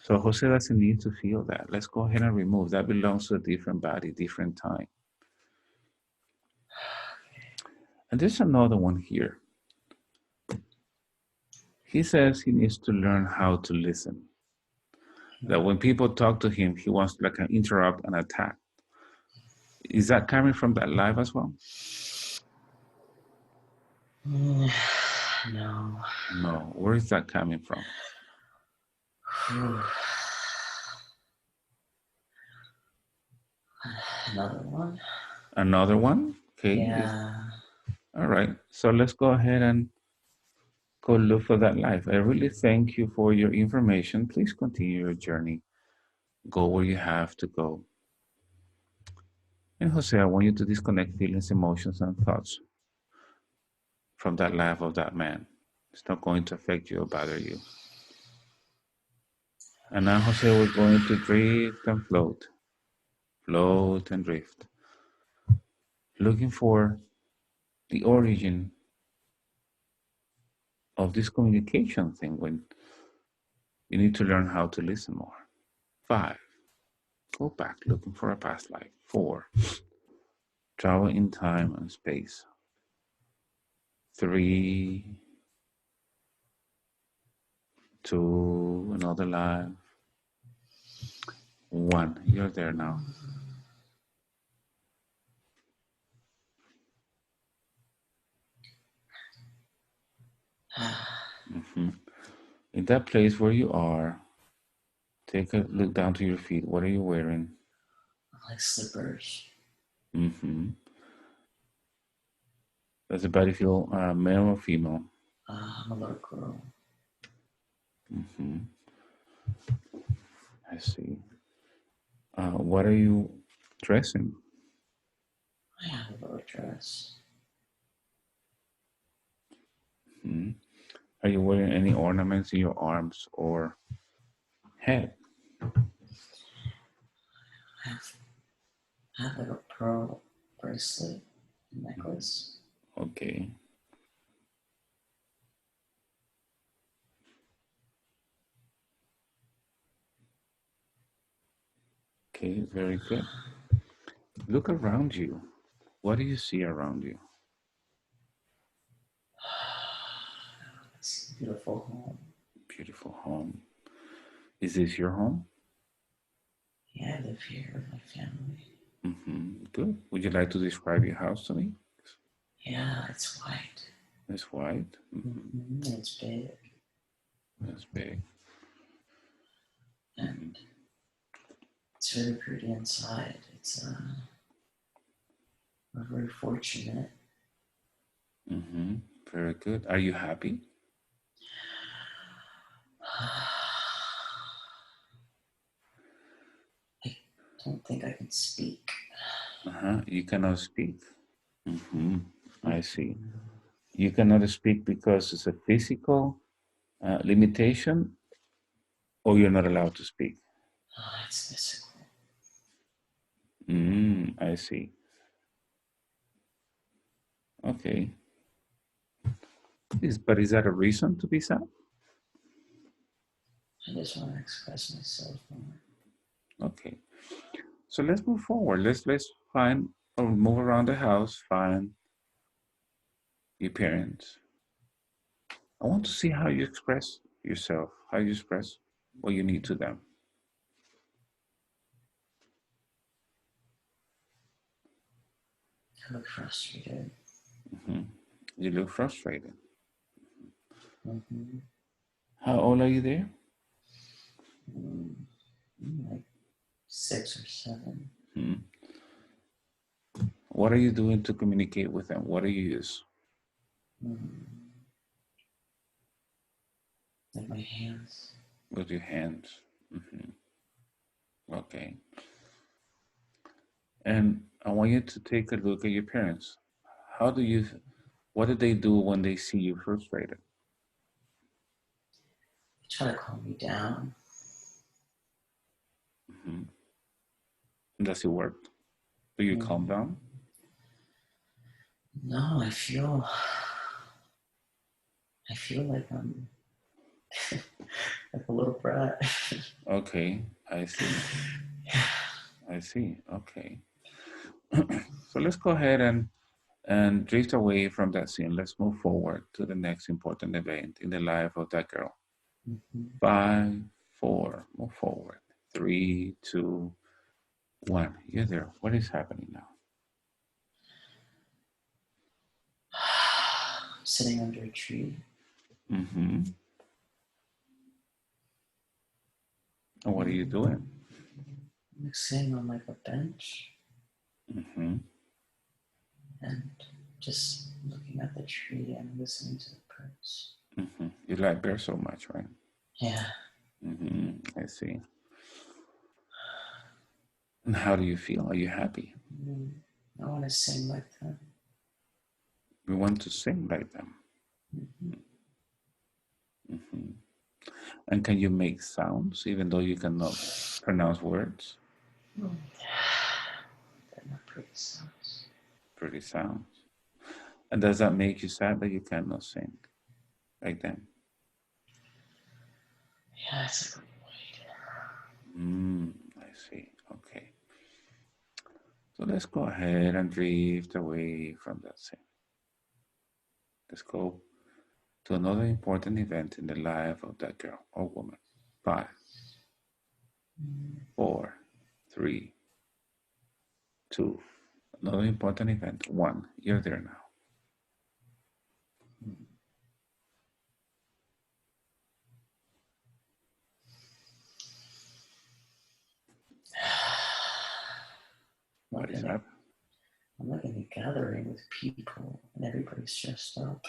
A: So Jose doesn't need to feel that. Let's go ahead and remove that. Belongs to a different body, different time. And there's another one here. He says he needs to learn how to listen. That when people talk to him, he wants to like an interrupt and attack. Is that coming from that life as well?
B: No.
A: No. Where is that coming from?
B: Another one?
A: Another one? Okay.
B: Yeah.
A: All right. So let's go ahead and go look for that life. I really thank you for your information. Please continue your journey. Go where you have to go. And Jose, I want you to disconnect feelings, emotions, and thoughts from that life of that man. It's not going to affect you or bother you. And now, Jose, we're going to drift and float, float and drift, looking for the origin of this communication thing when you need to learn how to listen more. 5, go back looking for a past life. 4, travel in time and space. 3, 2, another life. 1, you're there now. Hmm. In that place where you are, take a look down to your feet. What are you wearing?
B: Like slippers.
A: Hmm. Does the body feel male or female?
B: I'm a little girl.
A: Hmm. I see. What are you dressing?
B: I have a little dress.
A: Hmm. Are you wearing any ornaments in your arms or head?
B: I have, I have like a pearl bracelet and necklace.
A: Okay. Okay, very good. Look around you. What do you see around you?
B: It's a beautiful home.
A: Beautiful home. Is this your home?
B: Yeah, I live here with my family.
A: Good. Would you like to describe your house to me?
B: Yeah, it's white.
A: It's white.
B: It's big.
A: That's big.
B: And it's really pretty inside. We're very fortunate.
A: Mm-hmm. Very good. Are you happy?
B: I don't think I can speak.
A: Uh-huh. You cannot speak. Mm-hmm. I see. You cannot speak because it's a physical limitation, or you're not allowed to speak.
B: It's physical.
A: I see. Okay. But is that a reason to be sad?
B: I just want to express myself more.
A: Okay. So let's move forward. Let's find or move around the house, find your parents. I want to see how you express yourself, how you express what you need to them.
B: I look frustrated.
A: Hmm. You look frustrated.
B: Mm-hmm.
A: How old are you there?
B: Like 6 or 7.
A: Hmm. What are you doing to communicate with them? What do you use?
B: Mm. Like my hands.
A: With your hands. Hmm. Okay. And I want you to take a look at your parents. How do you, what do they do when they see you frustrated?
B: They try to calm me down.
A: Hmm. Does it work? Do you calm
B: Mm.
A: down?
B: No, I feel like I'm like a little brat.
A: Okay, I see. I see. Okay. So let's go ahead and drift away from that scene. Let's move forward to the next important event in the life of that girl.
B: Mhm.
A: 5, 4, move forward. 3, 2, 1. You're there. What is happening now?
B: Sitting under a tree.
A: Mm-hmm. And what are you
B: Mm.
A: doing?
B: I'm sitting on like a bench
A: Mm-hmm.
B: and just looking at the tree and listening to the birds.
A: Mm-hmm. You like bear so much, right?
B: Yeah.
A: Mm-hmm. I see. And how do you feel? Are you happy?
B: Mm. I want to sing like them.
A: We want to sing like them.
B: Mhm.
A: Mm-hmm. And can you make sounds even though you cannot pronounce words?
B: Mm. They're not pretty sounds.
A: Pretty sounds. And does that make you sad that you cannot sing like them?
B: Yeah, it's like a weight.
A: I see. Okay. So let's go ahead and drift away from that scene. Let's go to another important event in the life of that girl or woman. 5,
B: Mm.
A: 4, 3, 2. Another important event. 1. You're there now. What
B: Like
A: is
B: in a,
A: happening?
B: I'm like in a gathering with people and everybody's dressed up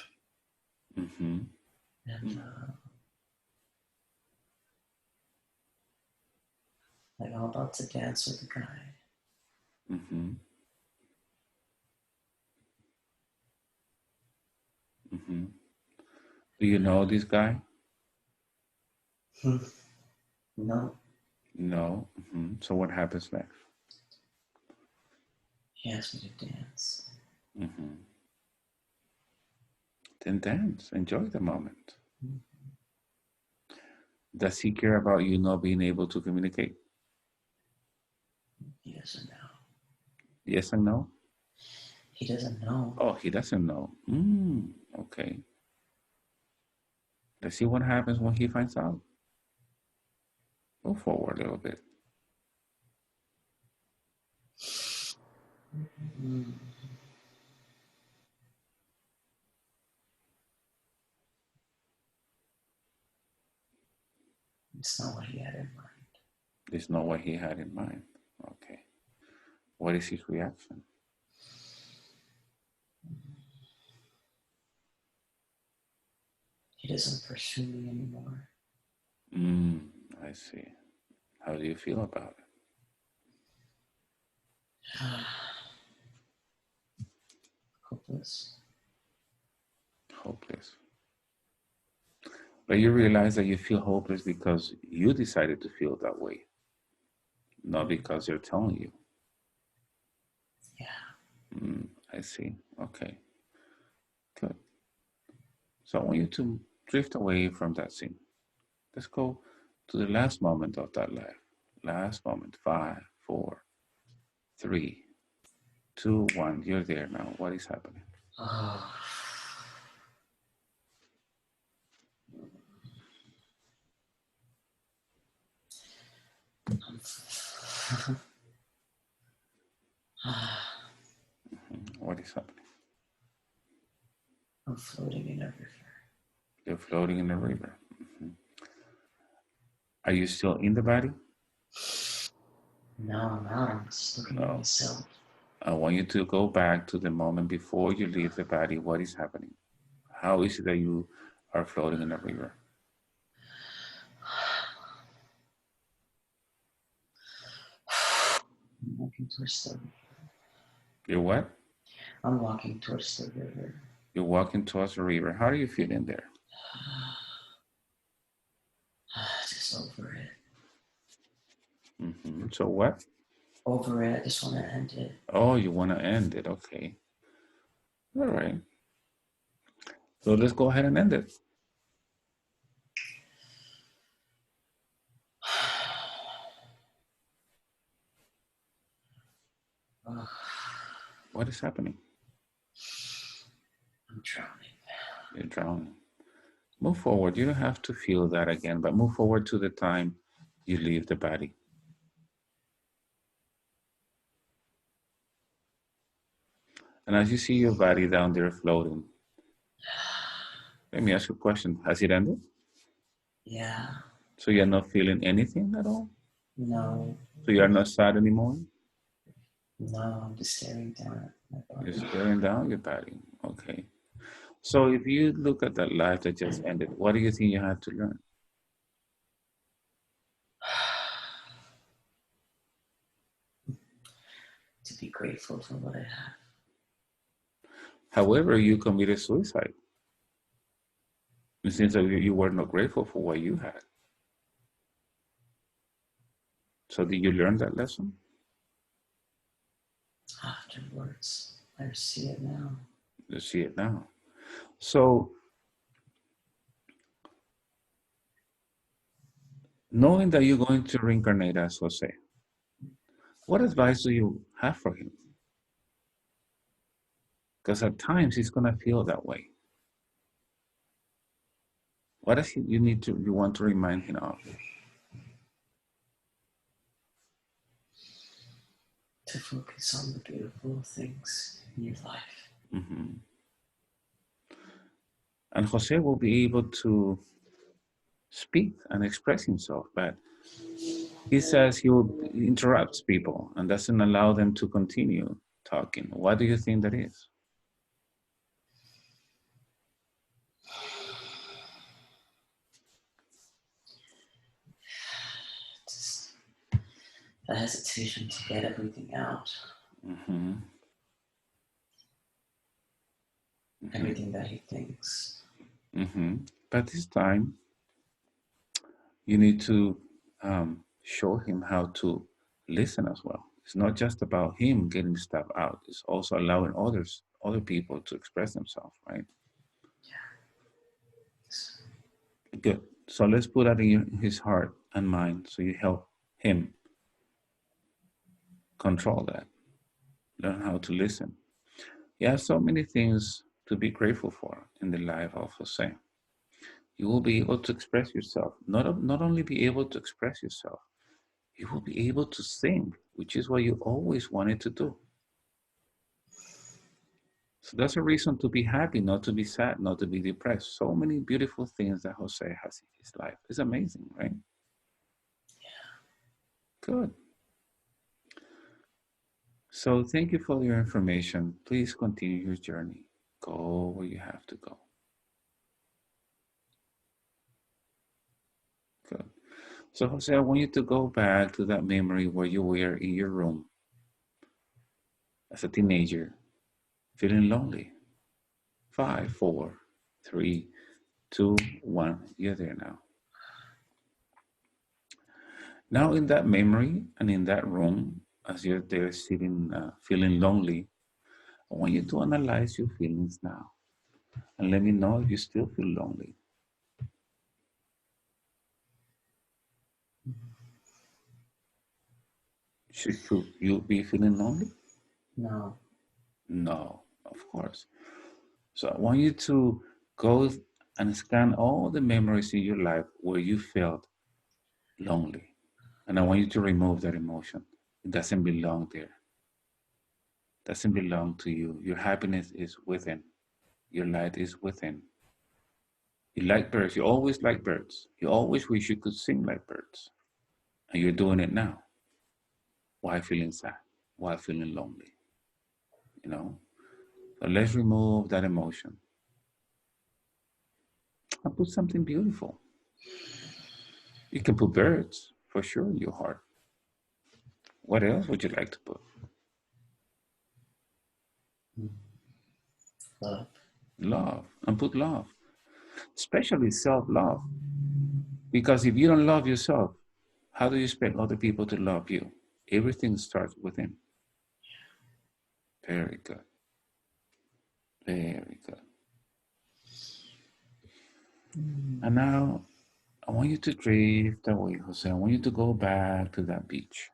A: Mm-hmm.
B: and like I'm about to dance with a guy.
A: Mm-hmm. Mm-hmm. Do you know this guy?
B: No,
A: No. Mm-hmm. So what happens next?
B: he asked me to dance.
A: Mm-hmm. Then dance. Enjoy the moment. Does he care about you not being able to communicate?
B: He doesn't know.
A: Yes and no?
B: He doesn't know.
A: Oh, he doesn't know. Okay. Let's see what happens when he finds out. Go forward a little bit.
B: Mm. It's not what he had in mind.
A: It's not what he had in mind. Okay. What is his reaction?
B: He doesn't pursue me anymore.
A: Mm, I see. How do you feel about
B: Hopeless.
A: it? Hopeless. But you realize that you feel hopeless because you decided to feel that way, not because they're telling you.
B: Yeah.
A: I see. Okay. Good. So I want you to drift away from that scene. Let's go to the last moment of that life. Last moment. 5, 4, 3, 2, 1. You're there now. What is happening?
B: Oh.
A: What is happening?
B: I'm floating in a river.
A: You're floating in the river. Are you still in the body?
B: No, I'm out. I'm just looking at
A: No.
B: myself.
A: I want you to go back to the moment before you leave the body. What is happening? How is it that you are floating in a river?
B: I'm walking towards the.
A: You're what?
B: I'm walking towards the river.
A: You're walking towards the river. How are you feeling there?
B: Just over it.
A: So what?
B: Over it. I just want to end it.
A: Oh, you want to end it. Okay. All right. So let's go ahead and end it.
B: Ugh,
A: What is happening?
B: I'm drowning.
A: You're drowning. Move forward. You don't have to feel that again, but move forward to the time you leave the body. And as you see your body down there floating, let me ask you a question. Has it ended?
B: Yeah.
A: So you're not feeling anything at all?
B: No.
A: So you're not sad anymore?
B: No, I'm just staring down at my
A: You're
B: body.
A: staring down your body. Okay. So if you look at that life that just ended, what do you think you had to learn?
B: To be grateful for what I have.
A: However, you committed suicide. It seems like you were not grateful for what you had. So did you learn that lesson?
B: Afterwards, I see it now.
A: You see it now. So knowing that you're going to reincarnate as Jose, what advice do you have for him? Because at times he's gonna feel that way. What is it you want to remind him of?
B: To focus on the beautiful things in your life.
A: hmm And Jose will be able to speak and express himself, but he says he will interrupts people and doesn't allow them to continue talking. Why do you think that is?
B: Just the hesitation to get everything out.
A: hmm
B: Everything that he thinks.
A: But this time, you need to show him how to listen as well. It's not just about him getting stuff out. It's also allowing other people to express themselves, right? Good. So let's put that in his heart and mind. So you help him control that. Learn how to listen. You have so many things to be grateful for in the life of Jose. You will be able to express yourself. Not only be able to express yourself, you will be able to sing, which is what you always wanted to do. So that's a reason to be happy, not to be sad, not to be depressed. So many beautiful things that Jose has in his life. It's amazing, right? Good. So thank you for your information. Please continue your journey. Go where you have to go. Good. So Jose, I want you to go back to that memory where you were in your room as a teenager, feeling lonely. Five, four, three, two, one. You're there now. Now, in that memory and in that room, as you're there sitting, feeling lonely, I want you to analyze your feelings now and let me know if you still feel lonely. Should you be feeling lonely?
B: No.
A: No, of course. So I want you to go and scan all the memories in your life where you felt lonely. And I want you to remove that emotion. It doesn't belong there. It doesn't belong to you. Your happiness is within. Your light is within. You like birds. You always like birds. You always wish you could sing like birds. And you're doing it now. while feeling sad, while feeling lonely, you know? So let's remove that emotion and put something beautiful. You can put birds for sure in your heart. What else would you like to put?
B: Love.
A: Love. And put love, especially self love. Because if you don't love yourself, how do you expect other people to love you? Everything starts within. Very good. Very good. And now I want you to drift away, Jose. I want you to go back to that beach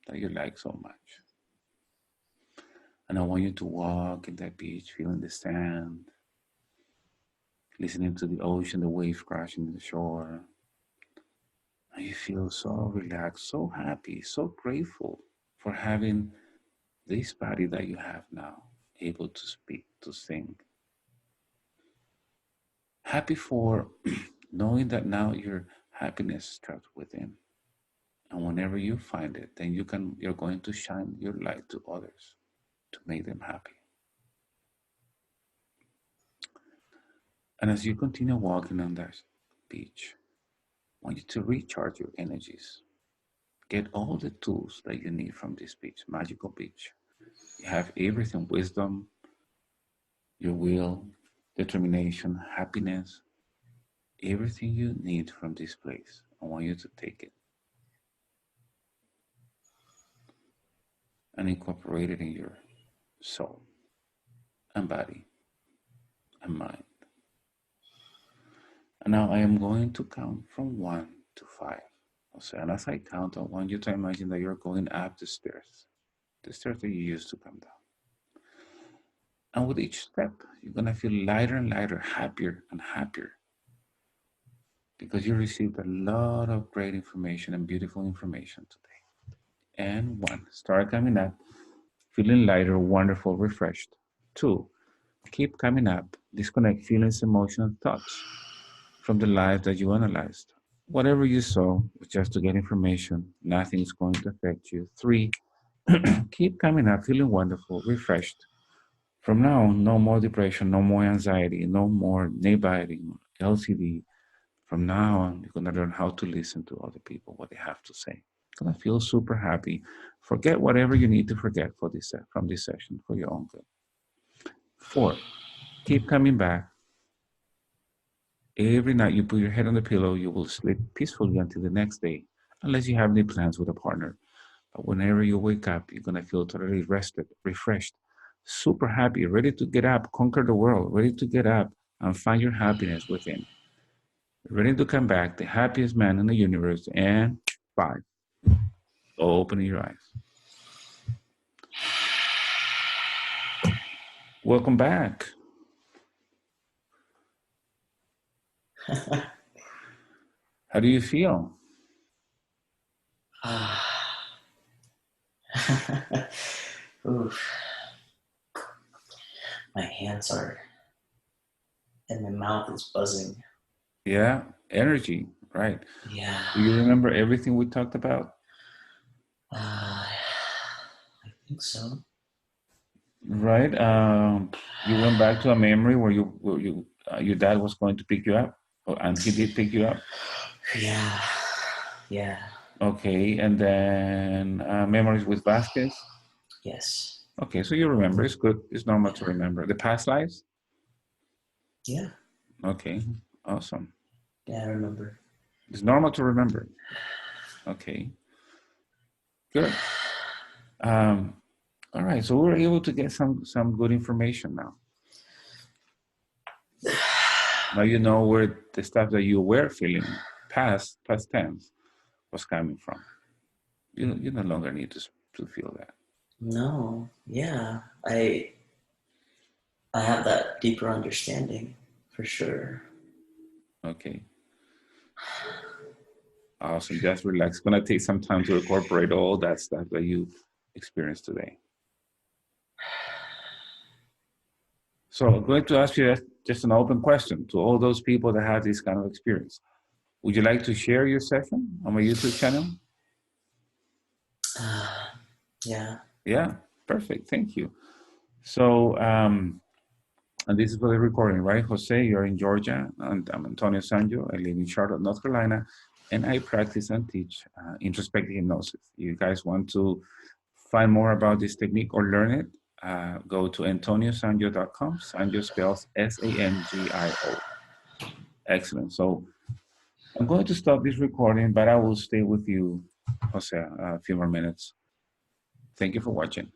A: that you like so much. And I want you to walk in that beach, feeling the sand, listening to the ocean, the waves crashing on the shore. And you feel so relaxed, so happy, so grateful for having this body that you have now, able to speak, to sing. Happy for knowing that now your happiness starts within. And whenever you find it, then you're going to shine your light to others to make them happy. And as you continue walking on that beach, I want you to recharge your energies. Get all the tools that you need from this beach, magical beach. You have everything: wisdom, your will, determination, happiness, everything you need from this place. I want you to take it and incorporate it in your soul and body and mind. And now I am going to count from 1 to 5. So, and as I count, I want you to imagine that you're going up the stairs that you used to come down. And with each step, you're going to feel lighter and lighter, happier and happier, because you received a lot of great information and beautiful information today. And 1, start coming up, feeling lighter, wonderful, refreshed. 2, keep coming up, disconnect feelings, emotions, thoughts from the life that you analyzed. Whatever you saw was just to get information. Nothing is going to affect you. 3, keep coming up, feeling wonderful, refreshed. From now on, no more depression, no more anxiety, no more navigating LCD. From now on, you're going to learn how to listen to other people, what they have to say. You're going to feel super happy. Forget whatever you need to forget for this from this session for your own good. 4, keep coming back. Every night you put your head on the pillow, you will sleep peacefully until the next day, unless you have any plans with a partner. But whenever you wake up, you're going to feel totally rested, refreshed, super happy, ready to get up, conquer the world, ready to get up and find your happiness within. Ready to come back, the happiest man in the universe. And 5, opening your eyes. Welcome back. How do you feel?
B: Oof. My hands are, and my mouth is buzzing.
A: Yeah, energy, right.
B: Yeah.
A: Do you remember everything we talked about?
B: I think so.
A: Right. You went back to a memory where your dad was going to pick you up, and he did pick you up.
B: Yeah. Yeah.
A: Okay, and then memories with Vasquez.
B: Yes.
A: Okay, so you remember. It's good. It's normal to
B: Yeah.
A: remember the past lives.
B: Yeah.
A: Okay, awesome.
B: Yeah, I remember.
A: It's normal to remember. Okay, good. Um, all right, so we were able to get some good information now. Now you know where the stuff that you were feeling, past tense, was coming from. You no longer need to feel that.
B: No. Yeah. I have that deeper understanding for sure.
A: Okay, awesome. Just relax. It's gonna take some time to incorporate all that stuff that you experienced today. So I'm going to ask you just an open question to all those people that have this kind of experience. Would you like to share your session on my YouTube channel?
B: Yeah.
A: Yeah, perfect. Thank you. So, and this is for the recording, right? Jose, you're in Georgia, and I'm Antonio Sangio. I live in Charlotte, North Carolina, and I practice and teach introspective hypnosis. You guys want to find more about this technique or learn it? Go to antoniosangio.com. Sangio spells Sangio. Excellent. So I'm going to stop this recording, but I will stay with you, Jose, a few more minutes. Thank you for watching.